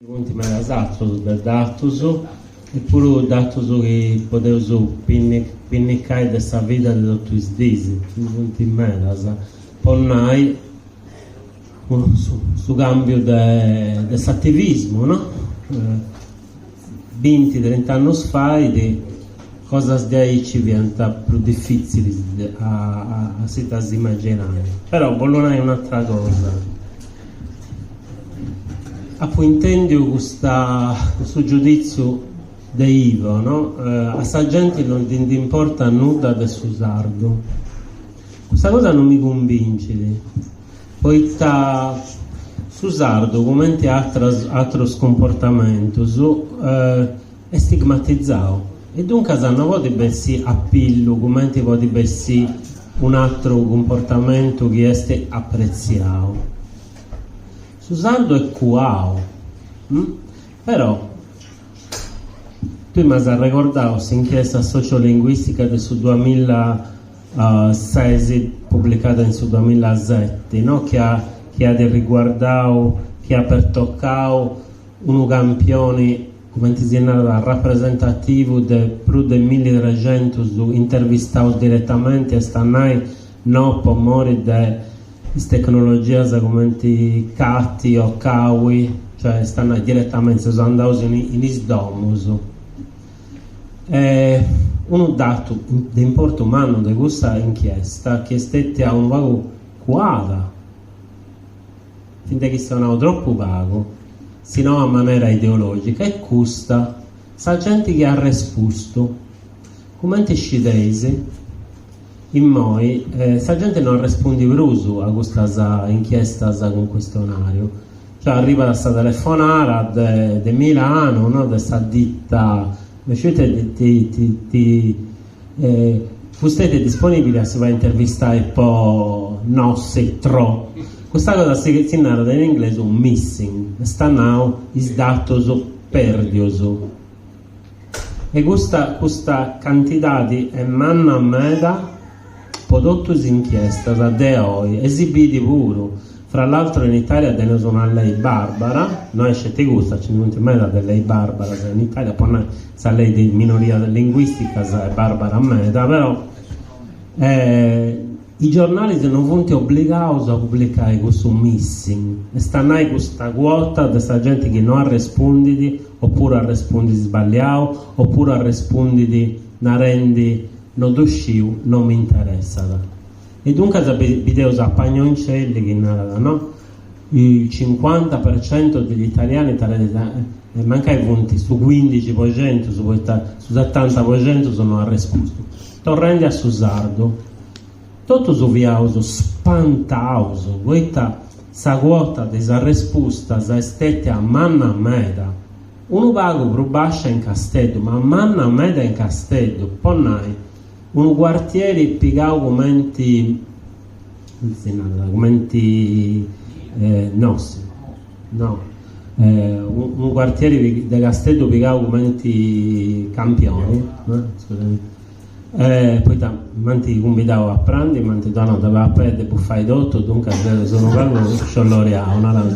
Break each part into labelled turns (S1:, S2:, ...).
S1: Ultima datos de dados e pure datos que podemos pinnicare dessa vida de todos os dias, ultimas, ponnai su cambio desse attivismo, no? 20-30 anni fa di cose di aí ci diventa più difficili a si immaginare. Però Bologna è un'altra cosa. Intendo questo giudizio di Ivo, no? A sta gente non ti importa nulla del suo sardo. Questa cosa non mi convince, poiché su sardo, come altri comportamenti, è stigmatizzato. E dunque se non può essere appillo, come può essere un altro comportamento che è apprezzato. Su sardo è cuao, però tu mi hai ricordato l'inchiesta sociolinguistica del 2006 pubblicata nel 2007, no? che ha riguardato, che ha pertoccato un campione come si chiama, rappresentativo di più di 1300 intervistati direttamente e stanno no per morire di tecnologie come Catti o Kawi, cioè stanno direttamente andando in isdomus. Un dato di importo umano di questa inchiesta che è stata un vago quadra, finché che sia troppo vago, sino a maniera ideologica, e questa sa gente che ha risposto come scidesi in noi, sa gente non risponde più a questa inchiesta con questionario, cioè arriva da questa telefonata di Milano, no? Da questa ditta, siete disponibili a si va a intervistare poi no, se tro. Questa cosa si narra in inglese un missing, sta now is datos perdioso. E questa quantità di manna meda prodotti inchiesta da DEOI esibiti pure, fra l'altro in Italia ne sono a lei Barbara, noi ci gusta, ci non meda da lei Barbara in Italia, poi sa lei di minoria linguistica, sa Barbara Meda, però i giornali sono venuti obbligati a pubblicare questo missing e stanno in questa quota di questa gente che non ha rispondito, oppure ha risposto sbagliato, oppure ha risposto narendi non uscivo, non mi interessa. E dunque se video a Pagnoncelli che no? Il 50% degli italiani manca i punti su 15%, su 70% sono a risposto. Torrendo a Susardo, tutto su viauso spantauso, questa sa quota della risposta sa estete a manna meda. Uno vago più bassa in Castello, ma manna meda in Castello, poi un quartiere piegato come un quartiere di Castello piegato come campioni, scusami. Poi manti convidavo a prendere, manti dono doveva perdere per fare tutto, dunque sono quello sciolloreato.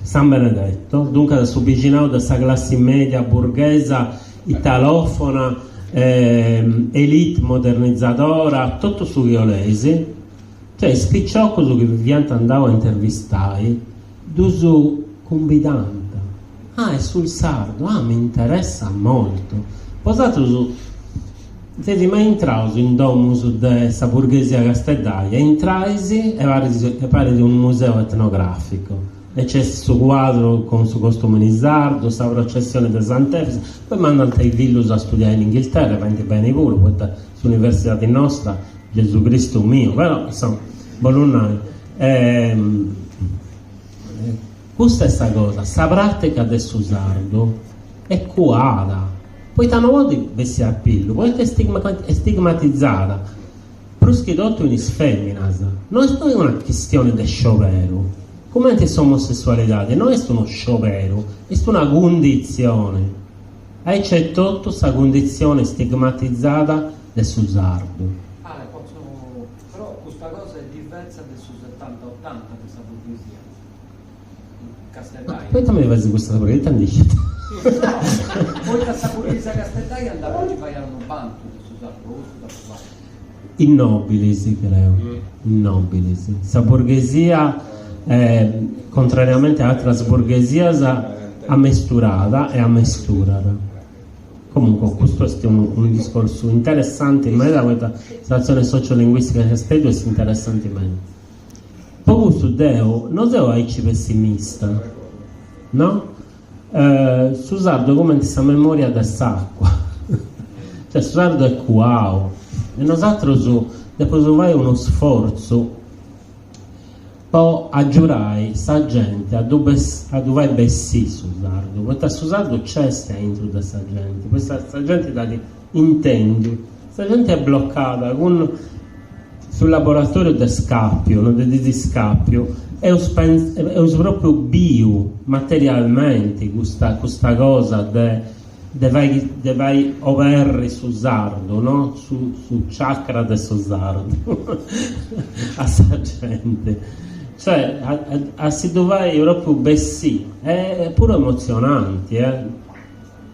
S1: San Benedetto, dunque sul vicinato di questa classe media borghese italofona, elite modernizzadora, tutto su violese, cioè spicciocco su che Viviante andavo a intervistare, d'uso convidante. È sul sardo, mi interessa molto. Posato su, siete mai entrati in domus di questa borghesia castellaria? Entrati e pare di un museo etnografico. E c'è questo quadro con il suo costume di sardo, questa processione di Sant'Efesi, poi mandano i villus a studiare in Inghilterra, vanno bene pure, questa università nostra, Gesù Cristo mio, però insomma, Bologna. Questa è questa cosa, questa pratica del sardo è cuada, poi tanto volte bessi a pillo, poi è stigmatizzata, più che tutto in feminas, non è una questione di sciopero. Come è omosessualità? Non è uno sciopero, è una condizione. E c'è tutta questa condizione stigmatizzata del sardo.
S2: Però questa cosa è diversa del 70-80 questa poesia. Castellaia.
S1: Poi tu mi vedi questa perché ti dici?
S2: Poi da Saporisa Castellaia andava a fare un banco
S1: in nobili, sì, credo. In nobili, sì. Sa borghesia, contrariamente a altre borghesie, a mesturata e a mesturata. Comunque, questo è un discorso interessante, in me da questa situazione sociolinguistica che studio è interessante. Poi su Deo, non devo essere pessimista, no? Su sardo come questa memoria dell'acqua. Cioè, su sardo è cuau. E nosaltros dopo fare uno sforzo poi aggiurai sa gente a dove bessi su sardo, perché su sardo c'è dentro da sta gente, questa gente da intendi, questa gente è bloccata con sul laboratorio di scappio, no? di scappio è proprio bio materialmente questa cosa vai overri su sardo, no? Su chakra del sardo a sta gente, cioè a si dovai proprio bessi è pure emozionante,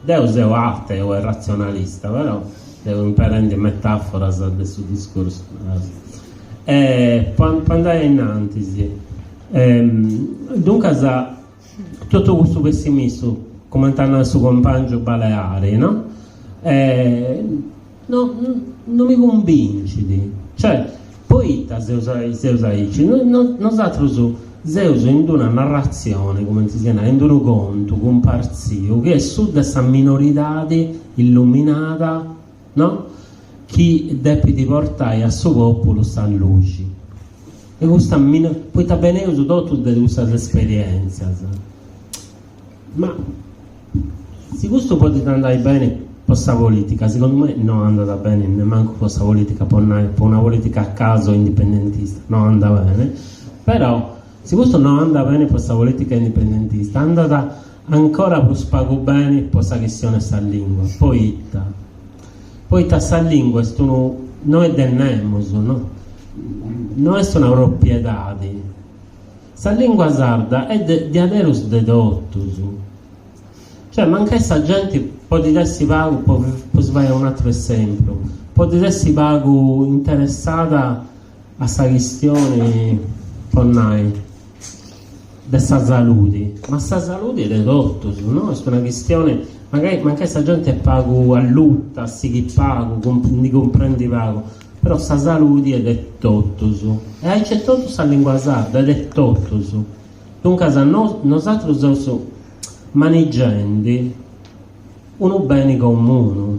S1: Deus è ateo, è razionalista, però devo imparare metafora su questo discorso, quando è in antisi, dunque tutto questo pessimismo commentando il suo compagno Baleari, no? Non mi convinci, cioè poi Zeus nosaltros Zeus in una narrazione, come si chiama, in un conto comparsio che è su questa minorità illuminata, no? Chi deve portare a suo popolo sta luce e questa poi sta bene uso tutto di queste esperienze, ma se questo può andare bene per questa politica, secondo me non è andata bene neanche per questa politica, per una politica a caso indipendentista non anda bene, però se questo non anda bene per questa politica indipendentista è andata ancora più spago bene per questa questione sta lingua, poi sta lingua noi tennemos, no? Non è una proprietà, sta lingua sarda è di aderus dedottus. Cioè, manca questa gente può dirsi pago, può fare un altro esempio, può dirsi pago interessata a questa questione di questa salute, ma questa salute è dedotto, no? È una questione, magari questa gente è pago a lutta, si chi pago, ne comprendi pago, però questa salute è detto, e c'è tutto questa lingua sarda, è detto. Dunque, nosaltros maneggiando un bene comune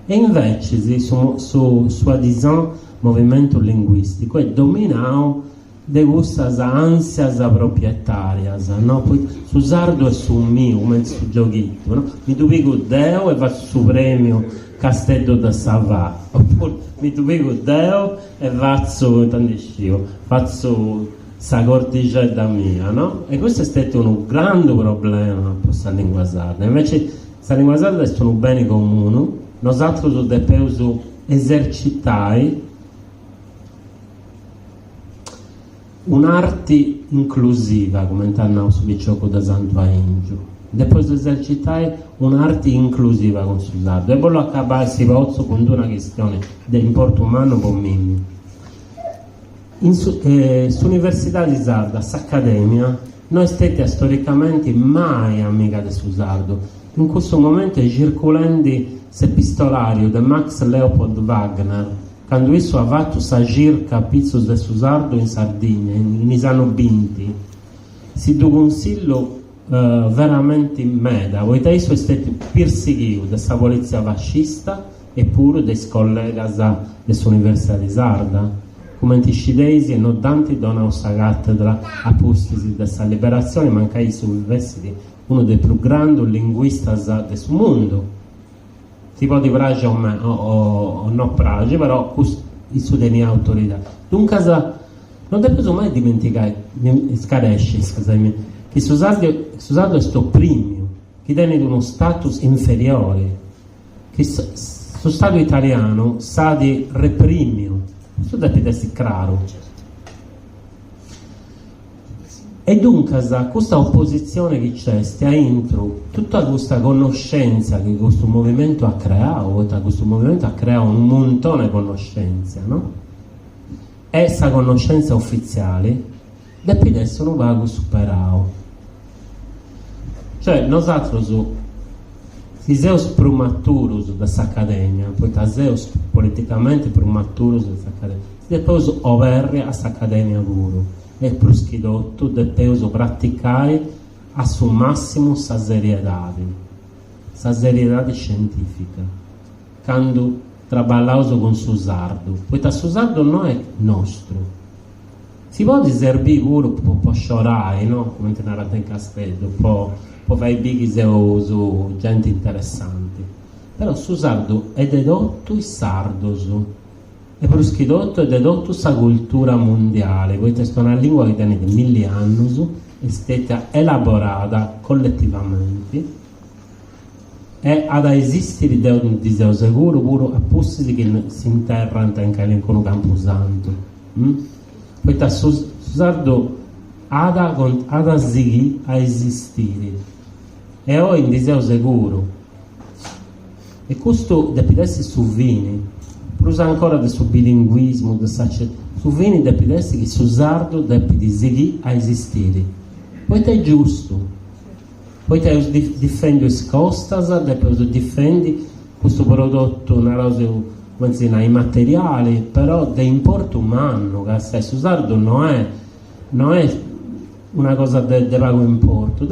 S1: e invece su adesão movimento linguistico è dominato da queste ansias proprietarias, no? Poi su sardo è su mio come su giochetto, no? Mi dubico Deo e va su premio Castello da Savà, oppure mi dubico Deo e faccio sa corticella mia, no? E questo è stato un grande problema per questa lingua sarda. Invece questa lingua sarda è un bene comune, noi dobbiamo esercitare un'arte inclusiva, come hanno su Bicciocco da Santo Aingio. Dobbiamo esercitare un'arte inclusiva con il sardo. E poi lo acabare si pozzo con una questione di importo umano per me. Sull'Università di Sarda, s'Accademia, noi stiamo storicamente mai amica del sardo. In questo momento è circolando l'epistolario di Max Leopold Wagner, quando esso ha fatto sa circa pizzo del sardo in Sardegna, in anni 20. Si do consiglio veramente meda, poiché esso è stato perseguito dalla polizia fascista e pure dai colleghi dell'Università di Sarda. Come antiscidesi e non tanti donano questa cattedra a postisi della liberazione, manca su vestiti uno dei più grandi linguisti del mondo. Si può di prage o non prage, però il suo degna autorità. Dunque, non devo mai dimenticare, scusami, che Susanto è sto premio, che tiene uno status inferiore, che sto Stato italiano sa di reprimio. Questo deve essere chiaro. E dunque questa opposizione che c'è sta entro tutta questa conoscenza che questo movimento ha creato, questo movimento ha creato un montone di conoscenza, no? E questa conoscenza ufficiale deve essere un vago superato. Cioè, noi si siamo prumaturos da questa accademia, poi siamo politicamente prumaturos da questa accademia, deve overre a questa accademia pure. E pruschidotto deve praticare a suo massimo sa serietà scientifica quando lavoriamo con su sardo, poiché su sardo non è nostro, si può servire pure può sciorare, no? Come te narrate in castello, può fare i bighi su gente interessante, però su sardo è dedotto il sardoso. E per schidotto è dedotto questa cultura mondiale, poi è una lingua che tiene 1000 anni, è stata elaborata collettivamente e ad esistere di Dio sicuro pure a posti che si interrano in un campo santo. Poi su sardo ad sigi a esistere e oggi in Dio sicuro e questo deve essere su vini. Usa ancora del suo bilinguismo, su vini deve essere che su sardo deve seguire a esistere. Poi è giusto, poi te difendi le costas, deve difendi questo prodotto, i materiali, però di importo umano, che su sardo non è una cosa di vago importo,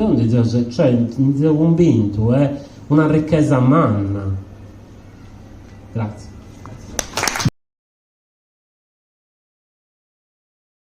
S1: cioè, convinto, è una ricchezza manna. Grazie.